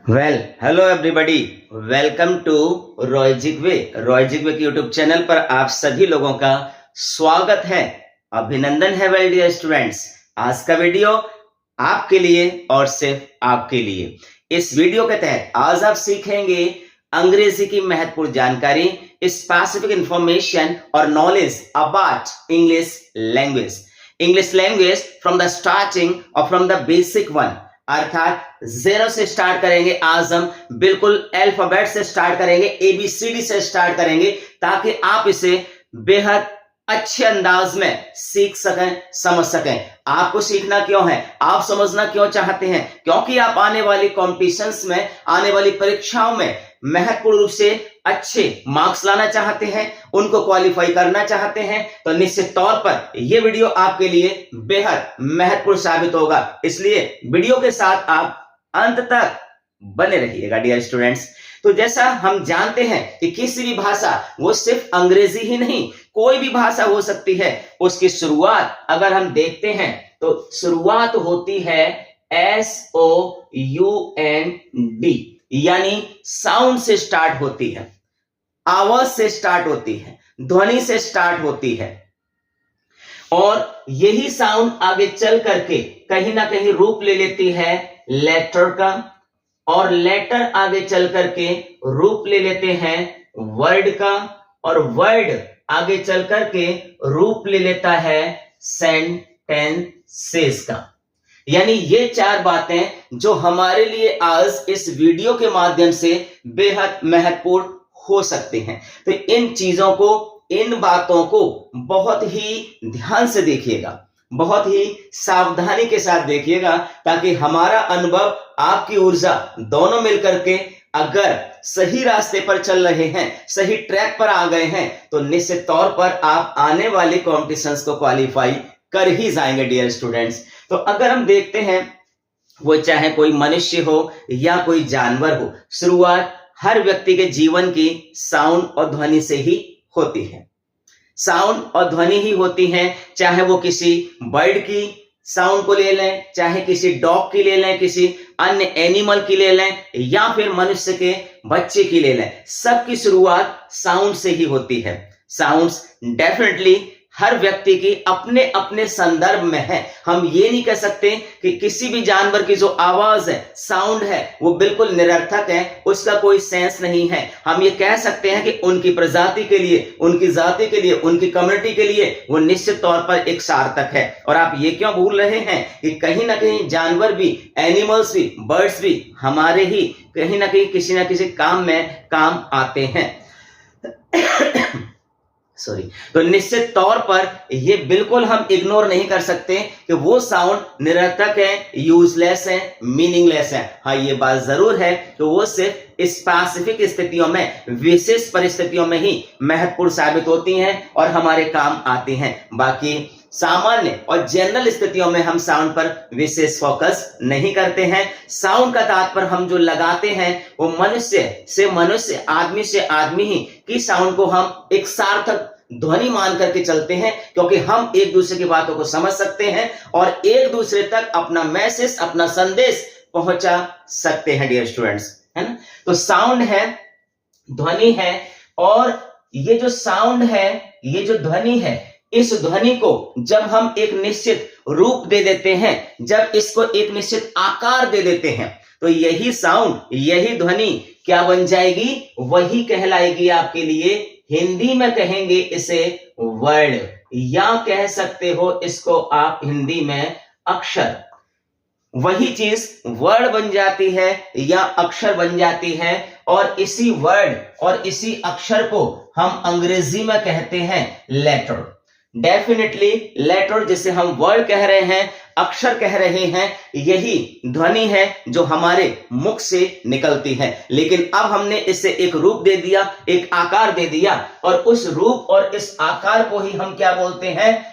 Hello everybody, welcome to रॉयजिगवे की YouTube channel पर आप सभी लोगों का स्वागत है। अभिनंदन है वेल डियर स्टूडेंट्स। आज का वीडियो आपके लिए और सिर्फ आपके लिए। इस वीडियो के तहत आज आप सीखेंगे अंग्रेजी की महत्वपूर्ण जानकारी, स्पेसिफिक इंफॉर्मेशन और knowledge about English language from the starting और फ्रॉम द बेसिक वन, अर्थात जीरो से स्टार्ट करेंगे। आज हम बिल्कुल अल्फाबेट से स्टार्ट करेंगे, ABCD से स्टार्ट करेंगे, ताकि आप इसे बेहद अच्छे अंदाज में सीख सकें, समझ सकें। आपको सीखना क्यों है, आप समझना क्यों चाहते हैं? क्योंकि आप आने वाली कॉम्पिटिशन्स में, आने वाली परीक्षाओं में महत्वपूर्ण रूप से अच्छे मार्क्स लाना चाहते हैं, उनको क्वालिफाई करना चाहते हैं, तो निश्चित तौर पर यह वीडियो आपके लिए बेहद महत्वपूर्ण साबित होगा। इसलिए वीडियो के साथ आप अंत तक बने रहिएगा डियर स्टूडेंट्स। तो जैसा हम जानते हैं कि किसी भी भाषा, वो सिर्फ अंग्रेजी ही नहीं, कोई भी भाषा हो सकती है, उसकी शुरुआत अगर हम देखते हैं तो शुरुआत होती है SOUND, यानी साउंड से स्टार्ट होती है, आवाज से स्टार्ट होती है, ध्वनि से स्टार्ट होती है। और यही साउंड आगे चल करके कहीं ना कहीं रूप ले लेती है लेटर का, और लेटर आगे चल करके रूप ले लेते हैं वर्ड का, और वर्ड आगे चल करके रूप ले लेता है सेंटेंसेस का। यानी ये चार बातें जो हमारे लिए आज इस वीडियो के माध्यम से बेहद महत्वपूर्ण हो सकते हैं। तो इन चीजों को, इन बातों को बहुत ही ध्यान से देखिएगा, बहुत ही सावधानी के साथ देखिएगा, ताकि हमारा अनुभव, आपकी ऊर्जा दोनों मिलकर के अगर सही रास्ते पर चल रहे हैं, सही ट्रैक पर आ गए हैं, तो निश्चित तौर पर आप आने वाली कॉम्पिटिशन्स को क्वालिफाई कर ही जाएंगे डियर स्टूडेंट्स। तो अगर हम देखते हैं, वो चाहे कोई मनुष्य हो या कोई जानवर हो, शुरुआत हर व्यक्ति के जीवन की साउंड और ध्वनि से ही होती है। साउंड और ध्वनि ही होती है, चाहे वो किसी बर्ड की साउंड को ले लें, चाहे किसी डॉग की ले लें, किसी अन्य एनिमल की ले लें, या फिर मनुष्य के बच्चे की ले लें, सबकी शुरुआत साउंड से ही होती है। साउंड्स डेफिनेटली हर व्यक्ति की अपने अपने संदर्भ में है। हम ये नहीं कह सकते कि किसी भी जानवर की जो आवाज है, साउंड है, वो बिल्कुल निरर्थक है, उसका कोई सेंस नहीं है। हम ये कह सकते हैं कि उनकी प्रजाति के लिए, उनकी जाति के लिए, उनकी कम्युनिटी के लिए वो निश्चित तौर पर एक सार्थक है। और आप ये क्यों भूल रहे हैं कि कहीं ना कहीं जानवर भी, एनिमल्स भी, बर्ड्स भी हमारे ही कहीं ना कहीं किसी ना किसी काम में काम आते हैं। तो निश्चित तौर पर ये बिल्कुल हम इग्नोर नहीं कर सकते कि वो साउंड निरर्थक है, यूजलेस है, मीनिंगलेस है। हाँ, ये बात जरूर है कि वो सिर्फ स्पेसिफिक स्थितियों में, विशेष परिस्थितियों में ही महत्वपूर्ण साबित होती हैं और हमारे काम आती हैं। बाकी सामान्य और जनरल स्थितियों में हम साउंड पर विशेष फोकस नहीं करते हैं। साउंड का तात्पर्य हम जो लगाते हैं वो मनुष्य से मनुष्य, आदमी से आदमी ही की साउंड को हम एक सार्थक ध्वनि मान करके चलते हैं, क्योंकि हम एक दूसरे की बातों को समझ सकते हैं और एक दूसरे तक अपना मैसेज, अपना संदेश पहुंचा सकते हैं डियर स्टूडेंट्स, है ना। तो साउंड है, ध्वनि है, और ये जो साउंड है, ये जो ध्वनि है, इस ध्वनि को जब हम एक निश्चित रूप दे देते हैं, जब इसको एक निश्चित आकार दे देते हैं, तो यही साउंड, यही ध्वनि क्या बन जाएगी? वही कहलाएगी आपके लिए, हिंदी में कहेंगे इसे वर्ड, या कह सकते हो इसको आप हिंदी में अक्षर। वही चीज वर्ड बन जाती है या अक्षर बन जाती है, और इसी वर्ड और इसी अक्षर को हम अंग्रेजी में कहते हैं लेटर। डेफिनेटली लेटर, जिसे हम वर्ड कह रहे हैं, अक्षर कह रहे हैं, यही ध्वनि है जो हमारे मुख से निकलती है। लेकिन अब हमने इसे एक रूप दे दिया, एक आकार दे दिया, और उस रूप और इस आकार को ही हम क्या बोलते हैं?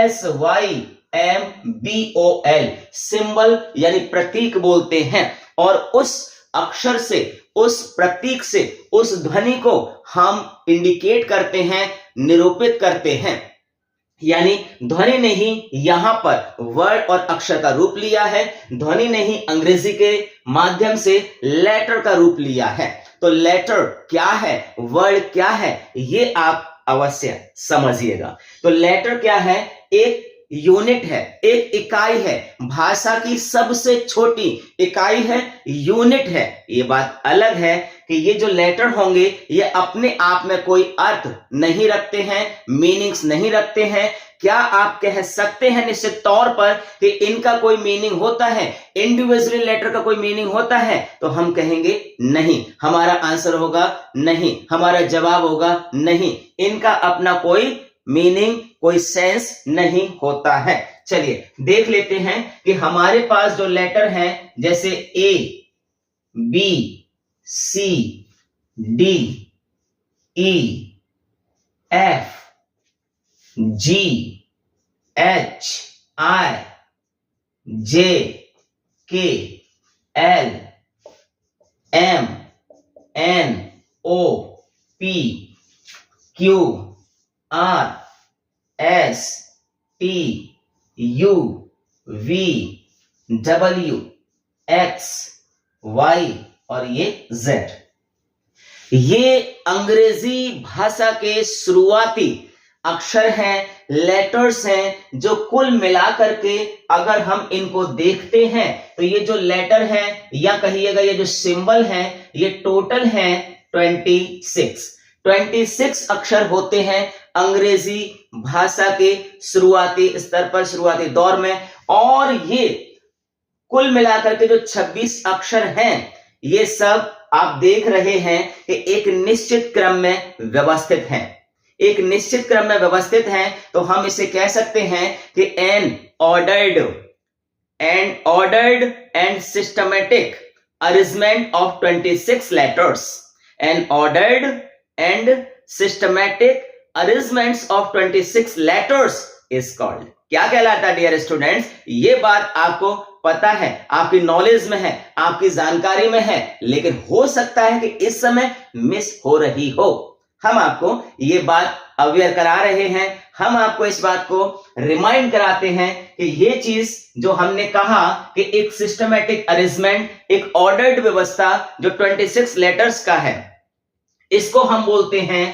SYMBOL, सिंबल यानी प्रतीक बोलते हैं। और उस अक्षर से, उस प्रतीक से, उस ध्वनि को हम इंडिकेट करते हैं, निरूपित करते हैं। यानी ध्वनि ने ही यहां पर वर्ड और अक्षर का रूप लिया है, ध्वनि ने ही अंग्रेजी के माध्यम से लेटर का रूप लिया है। तो लेटर क्या है, वर्ड क्या है, ये आप अवश्य समझिएगा। तो लेटर क्या है, एक यूनिट है, एक इकाई है, भाषा की सबसे छोटी इकाई है, यूनिट है। ये बात अलग है कि ये जो लेटर होंगे ये अपने आप में कोई अर्थ नहीं रखते हैं, मीनिंग्स नहीं रखते हैं। क्या आप कह सकते हैं निश्चित तौर पर कि इनका कोई मीनिंग होता है, इंडिविजुअली लेटर का कोई मीनिंग होता है? तो हम कहेंगे नहीं, हमारा आंसर होगा नहीं, हमारा जवाब होगा नहीं, इनका अपना कोई मीनिंग, कोई सेंस नहीं होता है। चलिए देख लेते हैं कि हमारे पास जो लेटर हैं, जैसे A, B, C, D, E, F, G, H, I, J, K, L, M, N, O, P, Q, R, S, T, U, V, W, X, Y और ये जेड। ये अंग्रेजी भाषा के शुरुआती अक्षर हैं, लेटर्स हैं, जो कुल मिलाकर के अगर हम इनको देखते हैं तो ये जो लेटर है या कहिएगा ये जो सिंबल है, ये टोटल है 26 अक्षर होते हैं अंग्रेजी भाषा के शुरुआती स्तर पर, शुरुआती दौर में। और ये कुल मिलाकर के जो 26 अक्षर हैं, ये सब आप देख रहे हैं कि एक निश्चित क्रम में व्यवस्थित हैं, एक निश्चित क्रम में व्यवस्थित हैं। तो हम इसे कह सकते हैं कि N ordered and systematic arrangement of 26 letters, N ordered and systematic arrangements of 26 letters is called. क्या कहलाता है डियर स्टूडेंट्स? ये बात आपको पता है, आपकी नॉलेज में है, आपकी जानकारी में है, लेकिन हो सकता है कि इस समय मिस हो रही हो। हम आपको ये बात अवेयर करा रहे हैं, हम आपको इस बात को रिमाइंड कराते हैं कि ये चीज जो हमने कहा कि एक सिस्टमैटिक अरेंजमेंट, एक ऑर्डर्ड व्यवस्था जो 26 लेटर्स का है, इसको हम बोलते हैं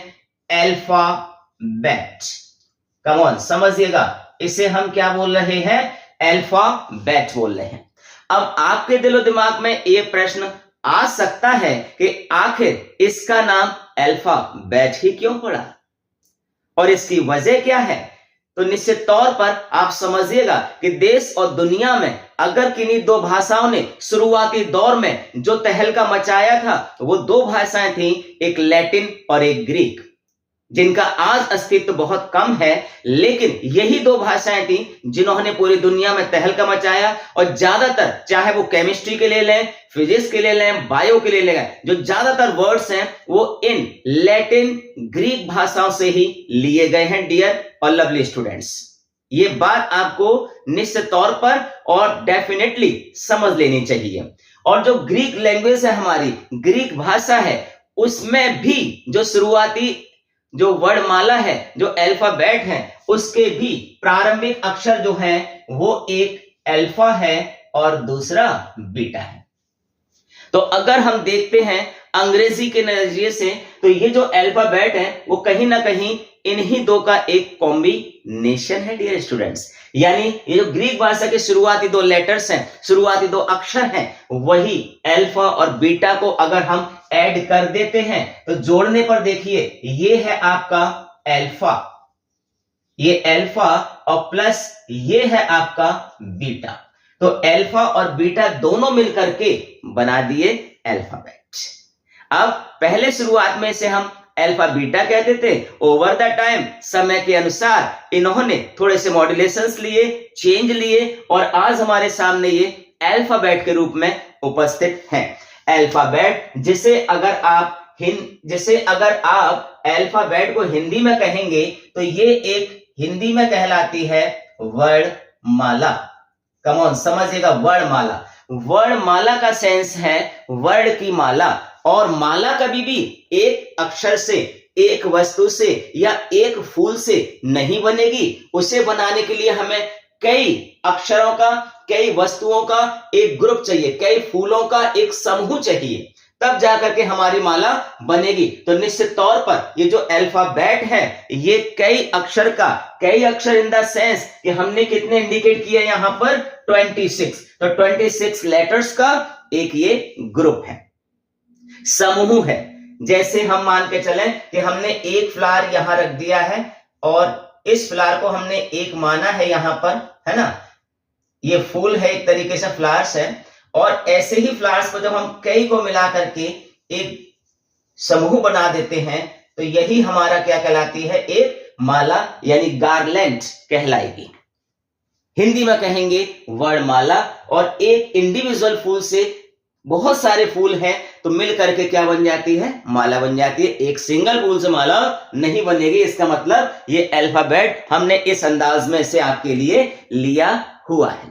अल्फाबेट। कम ऑन समझिएगा, इसे हम क्या बोल रहे हैं? अल्फाबेट बोल रहे हैं। अब आपके दिलो दिमाग में ये प्रश्न आ सकता है कि आखिर इसका नाम अल्फाबेट ही क्यों पड़ा और इसकी वजह क्या है? तो निश्चित तौर पर आप समझिएगा कि देश और दुनिया में अगर किन्हीं दो भाषाओं ने शुरुआती दौर में जो तहलका मचाया था, वो दो भाषाएं थी, एक लैटिन और एक ग्रीक, जिनका आज अस्तित्व बहुत कम है, लेकिन यही दो भाषाएं थी जिन्होंने पूरी दुनिया में तहलका मचाया। और ज्यादातर, चाहे वो केमिस्ट्री के ले लें, फिजिक्स के ले लें, बायो के ले लें, जो ज्यादातर वर्ड्स हैं वो इन लैटिन ग्रीक भाषाओं से ही लिए गए हैं डियर और लवली स्टूडेंट्स। ये बात आपको निश्चित तौर पर और डेफिनेटली समझ लेनी चाहिए। और जो ग्रीक लैंग्वेज है, हमारी ग्रीक भाषा है, उसमें भी जो शुरुआती जो वर्णमाला है, जो अल्फाबेट है, उसके भी प्रारंभिक अक्षर जो हैं वो एक अल्फा है और दूसरा बीटा है। तो अगर हम देखते हैं अंग्रेजी के नजरिए से, तो ये जो अल्फाबेट है वो कहीं ना कहीं इन्हीं दो का एक कॉम्बिनेशन है डियर स्टूडेंट्स। यानी ये जो ग्रीक भाषा के शुरुआती दो लेटर्स हैं, शुरुआती दो अक्षर हैं, वही अल्फा और बीटा को अगर हम ऐड कर देते हैं तो जोड़ने पर देखिए ये है आपका अल्फा, ये अल्फा और प्लस ये है आपका बीटा। तो अल्फा और बीटा दोनों मिलकर के बना दिए अल्फाबेट। अब पहले शुरुआत में इसे हम अल्फा बीटा कहते थे, ओवर द टाइम समय के अनुसार इन्होंने थोड़े से मॉड्यूलेशंस लिए, चेंज लिए और आज हमारे सामने ये अल्फाबेट के रूप में उपस्थित हैं। अल्फाबेट जिसे अगर आप अल्फाबेट को हिंदी में कहेंगे तो ये एक हिंदी में कहलाती है वर्णमाला। कम ऑन समझिएगा, वर्णमाला। वर्णमाला का सेंस है वर्ड की माला, और माला कभी भी एक अक्षर से एक वस्तु से या एक फूल से नहीं बनेगी। उसे बनाने के लिए हमें कई अक्षरों का, कई वस्तुओं का एक ग्रुप चाहिए, कई फूलों का एक समूह चाहिए, तब जाकर के हमारी माला बनेगी। तो निश्चित तौर पर ये जो अल्फाबेट है ये कई अक्षर इन द सेंस कि हमने कितने इंडिकेट किए यहां पर 26। तो 26 लेटर्स का एक ये ग्रुप है, समूह है। जैसे हम मान के चलें कि हमने एक फ्लावर यहां रख दिया है और इस फ्लावर को हमने एक माना है यहां पर, है ना, ये फूल है, एक तरीके से फ्लावर्स है। और ऐसे ही फ्लावर्स को जब हम कई को मिला करके एक समूह बना देते हैं तो यही हमारा क्या कहलाती है, एक माला यानी गार्लैंड कहलाएगी। हिंदी में कहेंगे वर्णमाला। और एक इंडिविजुअल फूल से बहुत सारे फूल हैं तो मिल करके क्या बन जाती है, माला बन जाती है। एक सिंगल फूल से माला नहीं बनेगी। इसका मतलब ये अल्फाबेट हमने इस अंदाज में से आपके लिए लिया हुआ है।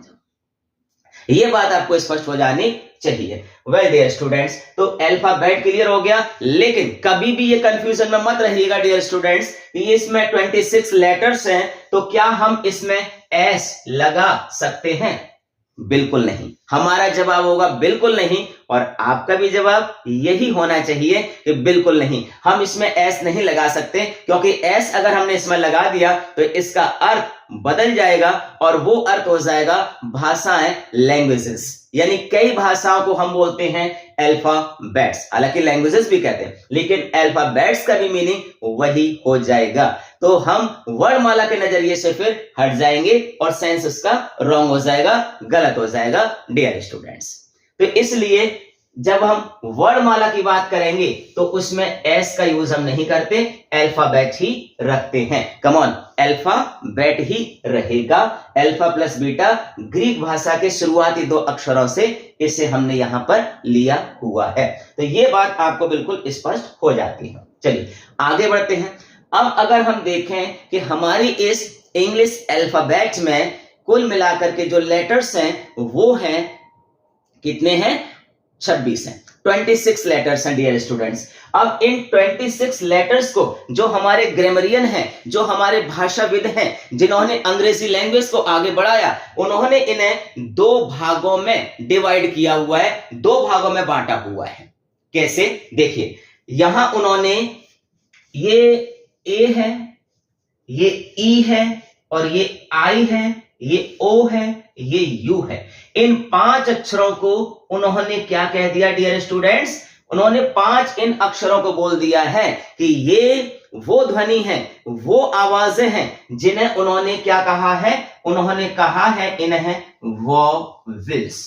ये बात आपको स्पष्ट हो जानी चाहिए। वेल डियर स्टूडेंट्स, तो अल्फाबेट क्लियर हो गया। लेकिन कभी भी ये कंफ्यूजन में मत रहिएगा डियर स्टूडेंट्स कि इसमें 26 लेटर्स हैं तो क्या हम इसमें एस लगा सकते हैं? बिल्कुल नहीं। हमारा जवाब होगा बिल्कुल नहीं और आपका भी जवाब यही होना चाहिए कि बिल्कुल नहीं, हम इसमें एस नहीं लगा सकते, क्योंकि एस अगर हमने इसमें लगा दिया तो इसका अर्थ बदल जाएगा और वो अर्थ हो जाएगा भाषाएं, लैंग्वेजेस। यानी कई भाषाओं को हम बोलते हैं अल्फाबेट्स, हालांकि लैंग्वेजेस भी कहते हैं, लेकिन अल्फाबेट्स का भी मीनिंग वही हो जाएगा। तो हम वर्णमाला के नजरिए से फिर हट जाएंगे और सेंस उसका रॉन्ग हो जाएगा, गलत हो जाएगा डियर स्टूडेंट्स। तो इसलिए जब हम वर्णमाला की बात करेंगे तो उसमें एस का यूज हम नहीं करते, अल्फाबेट ही रखते हैं। कम ऑन, अल्फाबेट ही रहेगा। अल्फा प्लस बीटा ग्रीक भाषा के शुरुआती 2 अक्षरों से इसे हमने यहां पर लिया हुआ है। तो ये बात आपको बिल्कुल स्पष्ट हो जाती है। चलिए आगे बढ़ते हैं। अब अगर हम देखें कि हमारी इस इंग्लिश अल्फाबेट में कुल मिलाकर के जो लेटर्स हैं वो हैं कितने हैं, 26 हैं, 26 लेटर्स हैं डियर स्टूडेंट्स। अब इन 26 लेटर्स को जो हमारे ग्रामरियन हैं, जो हमारे भाषाविद हैं, जिन्होंने अंग्रेजी लैंग्वेज को आगे बढ़ाया, उन्होंने इन्हें 2 भागों में डिवाइड किया हुआ है, 2 भागों में बांटा हुआ है। कैसे, देखिए यहां उन्होंने ये ए है, ये ई है और ये आई है, ये ओ है, ये यू है। इन 5 अक्षरों को उन्होंने क्या कह दिया डियर स्टूडेंट्स, उन्होंने 5 इन अक्षरों को बोल दिया है कि ये वो ध्वनि है, वो आवाजें हैं जिन्हें उन्होंने क्या कहा है, उन्होंने कहा है इन्हें वॉवेल्स।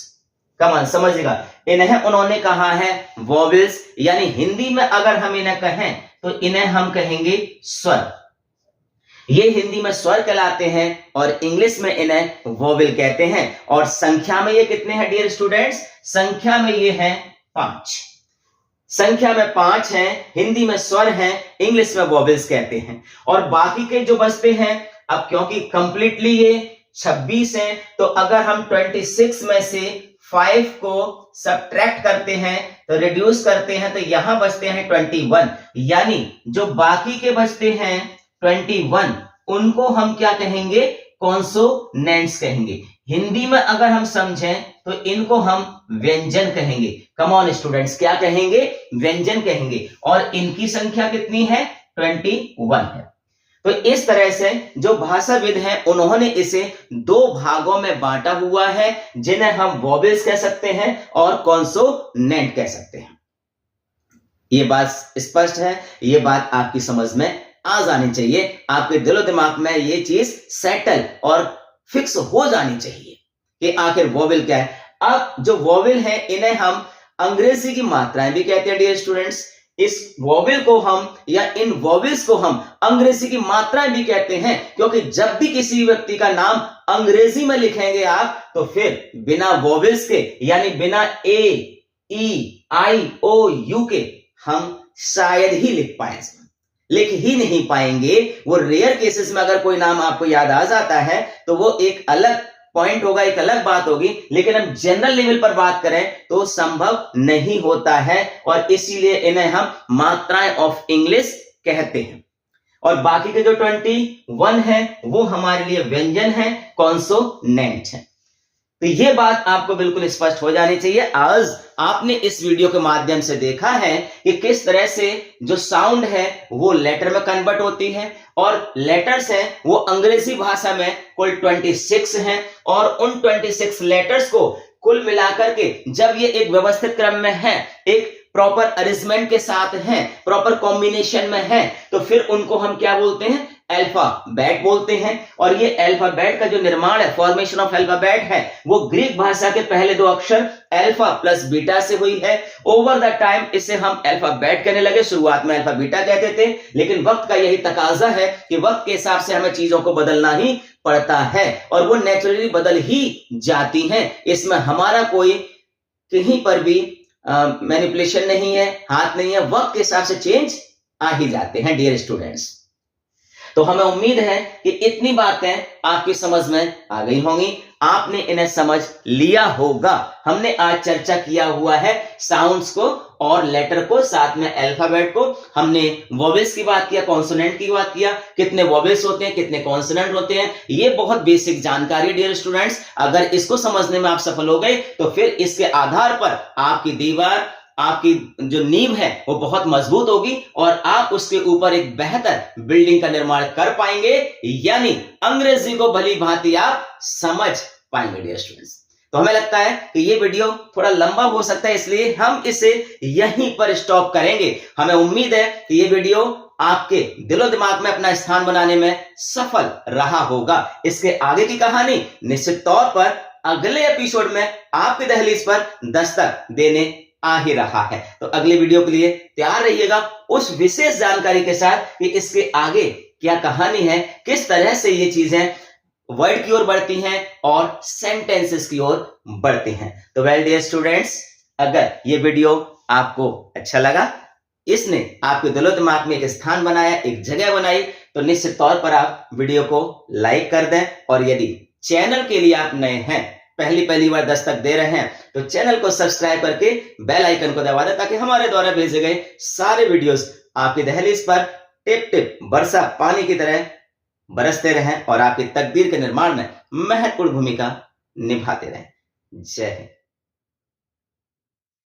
कमान समझिएगा, इन्हें उन्होंने कहा है वॉवेल्स। यानी हिंदी में अगर हम इन्हें कहें तो इन्हें हम कहेंगे स्वर। ये हिंदी में स्वर कहलाते हैं और इंग्लिश में इन्हें वॉवेल कहते हैं। और संख्या में ये कितने हैं डियर स्टूडेंट्स, संख्या में ये हैं 5। संख्या में 5 हैं, हिंदी में स्वर हैं, इंग्लिश में वॉवेल्स कहते हैं। और बाकी के जो बचते हैं, अब क्योंकि कंप्लीटली ये 26 हैं तो अगर हम 26 में से 5 को सब्ट्रैक्ट करते हैं तो रिड्यूस करते हैं तो यहां बचते हैं 21। यानी जो बाकी के बचते हैं 21 उनको हम क्या कहेंगे, कॉन्सोनेंट्स कहेंगे। हिंदी में अगर हम समझें तो इनको हम व्यंजन कहेंगे। कम ऑन स्टूडेंट्स, क्या कहेंगे, व्यंजन कहेंगे। और इनकी संख्या कितनी है, 21 है। तो इस तरह से जो भाषाविद हैं उन्होंने इसे 2 भागों में बांटा हुआ है, जिन्हें हम वॉवेल्स कह सकते हैं और कॉन्सोनेंट कह सकते हैं। ये बात स्पष्ट है, ये बात आपकी समझ में आ जानी चाहिए, आपके दिलो दिमाग में ये चीज सेटल और फिक्स हो जानी चाहिए कि आखिर वॉवेल क्या है। अब जो वॉवेल है इन्हें हम अंग्रेजी की मात्राएं भी कहते हैं डियर स्टूडेंट्स। इस वॉवेल को हम या इन वॉवेल्स को हम अंग्रेजी की मात्राएं भी कहते हैं, क्योंकि जब भी किसी व्यक्ति का नाम अंग्रेजी में लिखेंगे आप तो फिर बिना वॉवेल्स के यानी बिना ए, ई, आई, ओ, यू के हम शायद ही लिख ही नहीं पाएंगे। वो रेयर केसेस में अगर कोई नाम आपको याद आ जाता है तो वो एक अलग पॉइंट होगा, एक अलग बात होगी, लेकिन हम जनरल लेवल पर बात करें तो संभव नहीं होता है। और इसीलिए इन्हें हम मात्राएं ऑफ इंग्लिश कहते हैं। और बाकी के जो 21 है वो हमारे लिए व्यंजन है, कॉन्सोनेंट है। तो ये बात आपको बिल्कुल स्पष्ट हो जानी चाहिए। आज आपने इस वीडियो के माध्यम से देखा है कि किस तरह से जो साउंड है वो लेटर में कन्वर्ट होती है, और लेटर्स हैं वो अंग्रेजी भाषा में कुल 26 हैं, और उन 26 लेटर्स को कुल मिलाकर के जब ये एक व्यवस्थित क्रम में है, एक प्रॉपर अरेंजमेंट के साथ हैं, प्रॉपर कॉम्बिनेशन में है, तो फिर उनको हम क्या बोलते हैं? अल्फाबेट बोलते हैं। और ये अल्फाबेट का जो निर्माण है, फॉर्मेशन ऑफ अल्फाबेट है, वो ग्रीक भाषा के पहले दो अक्षर अल्फा प्लस बीटा से हुई है। ओवर द टाइम इसे हम अल्फाबेट कहने लगे, शुरुआत में अल्फा बीटा कहते थे, लेकिन वक्त का यही तकाजा है कि वक्त के हिसाब से हमें चीजों को बदलना ही पड़ता है, और वो नेचुरली बदल ही जाती हैं। इसमें हमारा कोई कहीं पर भी मैनिपुलेशन नहीं है, हाथ नहीं है, वक्त के हिसाब से चेंज आ ही जाते हैं डियर स्टूडेंट्स। तो हमें उम्मीद है कि इतनी बातें आपकी समझ में आ गई होंगी, आपने इन्हें समझ लिया होगा। हमने आज चर्चा किया हुआ है साउंड्स को और लेटर को, साथ में अल्फाबेट को। हमने वोवेल्स की बात किया, कॉन्सोनेंट की बात किया, कितने वोवेल्स होते हैं, कितने कॉन्सोनेंट होते हैं। ये बहुत बेसिक जानकारी डियर स्टूडेंट्स। अगर इसको समझने में आप सफल हो गए तो फिर इसके आधार पर आपकी दीवार, आपकी जो नींव है वो बहुत मजबूत होगी, और आप उसके ऊपर एक बेहतर बिल्डिंग का निर्माण कर पाएंगे, यानी अंग्रेजी को भली भांति आप समझ पाएंगे डियर स्टूडेंट्स। तो हमें लगता है कि ये वीडियो थोड़ा लंबा हो सकता है, इसलिए हम इसे यहीं पर स्टॉप करेंगे। हमें उम्मीद है कि ये वीडियो आपके दिलो दिमाग में अपना स्थान बनाने में सफल रहा होगा। इसके आगे की कहानी निश्चित तौर पर अगले एपिसोड में आपकी दहलीज पर दस्तक देने आ ही रहा है। तो अगले वीडियो के लिए तैयार रहिएगा उस विशेष जानकारी के साथ कि इसके आगे क्या कहानी है, किस तरह से ये चीजें वर्ड की ओर बढ़ती हैं और सेंटेंसेस की ओर बढ़ते हैं। तो वेल डियर स्टूडेंट्स, अगर ये वीडियो आपको अच्छा लगा, इसने आपके दिलो दिमाग में एक स्थान बनाया, एक जगह बनाई, तो निश्चित तौर पर आप वीडियो को लाइक कर दें। और यदि चैनल के लिए आप नए हैं, पहली बार दस्तक दे रहे हैं, तो चैनल को सब्सक्राइब करके बेल आइकन को दबा दें, ताकि हमारे द्वारा भेजे गए सारे वीडियोस आपकी दहलीज पर टिप टिप वर्षा पानी की तरह बरसते रहें और आपकी तकदीर के निर्माण में महत्वपूर्ण भूमिका निभाते रहें। जय हिंद।